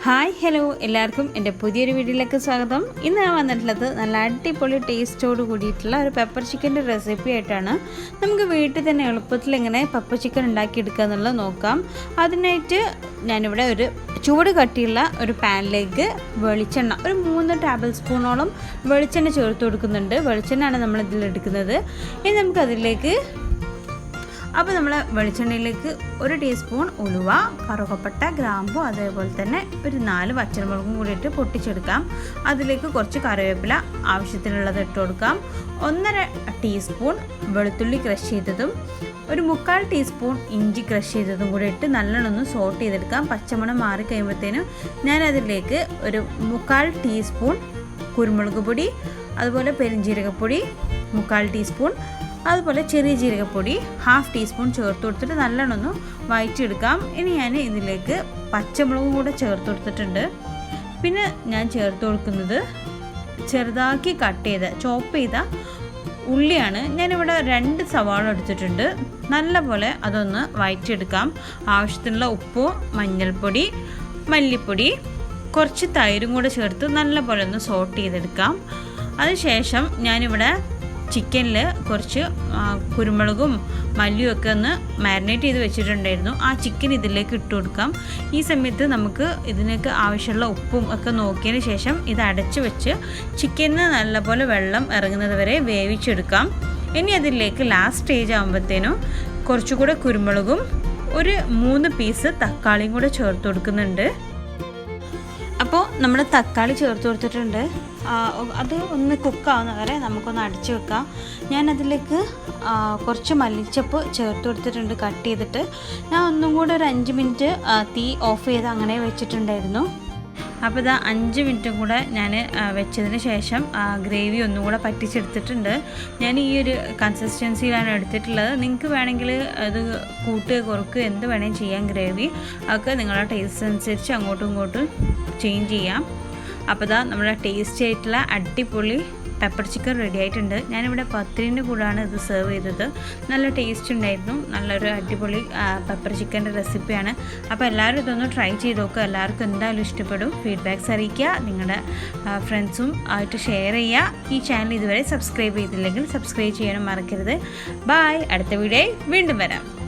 Hi hello എല്ലാവർക്കും എൻ്റെ പുതിയൊരു വീഡിയോയിലേക്ക് സ്വാഗതം. ഇന്ന് ഞാൻ വന്നിട്ടുള്ളത് നല്ല അടിപൊളി ടേസ്റ്റോട് കൂടിയിട്ടുള്ള ഒരു പെപ്പർ ചിക്കൻ്റെ റെസിപ്പി ആയിട്ടാണ്. നമുക്ക് വീട്ടിൽ തന്നെ എളുപ്പത്തിൽ എങ്ങനെ പെപ്പർ ചിക്കൻ ഉണ്ടാക്കിയെടുക്കുക എന്നുള്ളത് നോക്കാം. അതിനായിട്ട് ഞാനിവിടെ ഒരു ചൂട് കട്ടിയുള്ള ഒരു പാനിലേക്ക് വെളിച്ചെണ്ണ ഒരു 3 ടേബിൾ സ്പൂണോളം വെളിച്ചെണ്ണ ചേർത്ത് കൊടുക്കുന്നുണ്ട്. വെളിച്ചെണ്ണയാണ് നമ്മളിതിലെടുക്കുന്നത്. ഇനി നമുക്കതിലേക്ക് നമ്മൾ വെളിച്ചെണ്ണയിലേക്ക് 1 ടീസ്പൂൺ ഉലുവ, കറുകപ്പട്ട, ഗ്രാമ്പു, അതേപോലെ തന്നെ ഒരു 4 പച്ചമുളകും കൂടിയിട്ട് പൊട്ടിച്ചെടുക്കാം. അതിലേക്ക് കുറച്ച് കറിവേപ്പില ആവശ്യത്തിനുള്ളത് ഇട്ട് കൊടുക്കാം. 1.5 ടീസ്പൂൺ വെളുത്തുള്ളി ക്രഷ് ചെയ്തതും ഒരു 3/4 ടീസ്പൂൺ ഇഞ്ചി ക്രഷ് ചെയ്തതും കൂടി ഇട്ട് നല്ലോണം സോട്ട് ചെയ്തെടുക്കാം. പച്ചമണം മാറി കഴിയുമ്പോഴത്തേനും ഞാനതിലേക്ക് ഒരു 3/4 ടീസ്പൂൺ കുരുമുളക് പൊടി, അതുപോലെ പെരുംജീരകപ്പൊടി 3/4 ടീസ്പൂൺ, അതുപോലെ ചെറിയ ജീരകപ്പൊടി 1/2 ടീസ്പൂൺ ചേർത്ത് കൊടുത്തിട്ട് നല്ലോണം വഴറ്റിയെടുക്കാം. ഇനി ഞാൻ ഇതിലേക്ക് പച്ചമുളകും കൂടെ ചേർത്ത് കൊടുത്തിട്ടുണ്ട്. പിന്നെ ഞാൻ ചേർത്ത് കൊടുക്കുന്നത് ചെറുതാക്കി കട്ട് ചെയ്ത ചോപ്പ് ചെയ്ത ഉള്ളിയാണ്. ഞാനിവിടെ 2 സവാള എടുത്തിട്ടുണ്ട്. നല്ലപോലെ അതൊന്ന് വഴറ്റിയെടുക്കാം. ആവശ്യത്തിനുള്ള ഉപ്പ്, മഞ്ഞൾപ്പൊടി, മല്ലിപ്പൊടി, കുറച്ച് തൈരും കൂടെ ചേർത്ത് നല്ലപോലെ ഒന്ന് സോട്ട് ചെയ്തെടുക്കാം. അതിനുശേഷം ഞാനിവിടെ ചിക്കനിൽ കുറച്ച് കുരുമുളകും മല്ലിയും ഒക്കെ ഒന്ന് മാരിനേറ്റ് ചെയ്ത് വെച്ചിട്ടുണ്ടായിരുന്നു. ആ ചിക്കൻ ഇതിലേക്ക് ഇട്ട് കൊടുക്കാം. ഈ സമയത്ത് നമുക്ക് ഇതിലേക്ക് ആവശ്യമുള്ള ഉപ്പും ഒക്കെ നോക്കിയതിന് ശേഷം ഇത് അടച്ചു വെച്ച് ചിക്കനിന് നല്ലപോലെ വെള്ളം ഇറങ്ങുന്നത് വരെ വേവിച്ചെടുക്കാം. ഇനി അതിലേക്ക് ലാസ്റ്റ് സ്റ്റേജ് ആകുമ്പോഴത്തേനും കുറച്ചുകൂടെ കുരുമുളകും ഒരു 3 പീസ് തക്കാളിയും കൂടെ ചേർത്ത് കൊടുക്കുന്നുണ്ട്. അപ്പോൾ നമ്മൾ തക്കാളി ചേർത്ത് കൊടുത്തിട്ടുണ്ട്. അത് ഒന്ന് കുക്കാവുന്ന വരെ നമുക്കൊന്ന് അടച്ചു വെക്കാം. ഞാനതിലേക്ക് കുറച്ച് മല്ലിച്ചപ്പ് ചേർത്ത് കൊടുത്തിട്ടുണ്ട് കട്ട് ചെയ്തിട്ട്. ഞാൻ ഒന്നും കൂടെ ഒരു 5 മിനിറ്റ് തീ ഓഫ് ചെയ്ത് അങ്ങനെ വെച്ചിട്ടുണ്ടായിരുന്നു. അപ്പോൾ ഇതാ 5 മിനിറ്റും കൂടെ ഞാൻ വെച്ചതിന് ശേഷം ഗ്രേവി ഒന്നും കൂടെ പറ്റിച്ചെടുത്തിട്ടുണ്ട്. ഞാൻ ഈ ഒരു കൺസിസ്റ്റൻസിയിലാണ് എടുത്തിട്ടുള്ളത്. നിങ്ങൾക്ക് വേണമെങ്കിൽ അത് കൂട്ടുക കുറക്കുക എന്ത് വേണമെങ്കിൽ ചെയ്യാം. ഗ്രേവി അതൊക്കെ നിങ്ങളുടെ ടേസ്റ്റ് അനുസരിച്ച് അങ്ങോട്ടും ഇങ്ങോട്ടും ചേഞ്ച് ചെയ്യാം. അപ്പോൾ ഇതാ നമ്മുടെ ടേസ്റ്റി ആയിട്ടുള്ള അടിപൊളി പെപ്പർ ചിക്കൻ റെഡി ആയിട്ടുണ്ട്. ഞാനിവിടെ പത്തിരിൻ്റെ കൂടാണ് ഇത് സെർവ് ചെയ്തത്. നല്ല ടേസ്റ്റ് ഉണ്ടായിരുന്നു. നല്ലൊരു അടിപൊളി പെപ്പർ ചിക്കൻ്റെ റെസിപ്പിയാണ്. അപ്പോൾ എല്ലാവരും ഇതൊന്ന് ട്രൈ ചെയ്ത് നോക്കുക. എല്ലാവർക്കും എന്തായാലും ഇഷ്ടപ്പെടും. ഫീഡ്ബാക്ക്സ് അറിയിക്കുക. നിങ്ങളുടെ ഫ്രണ്ട്സും ആയിട്ട് ഷെയർ ചെയ്യുക. ഈ ചാനൽ ഇതുവരെ സബ്സ്ക്രൈബ് ചെയ്തില്ലെങ്കിൽ സബ്സ്ക്രൈബ് ചെയ്യാനും മറക്കരുത്. ബൈ. അടുത്ത വീഡിയോയിൽ വീണ്ടും വരാം.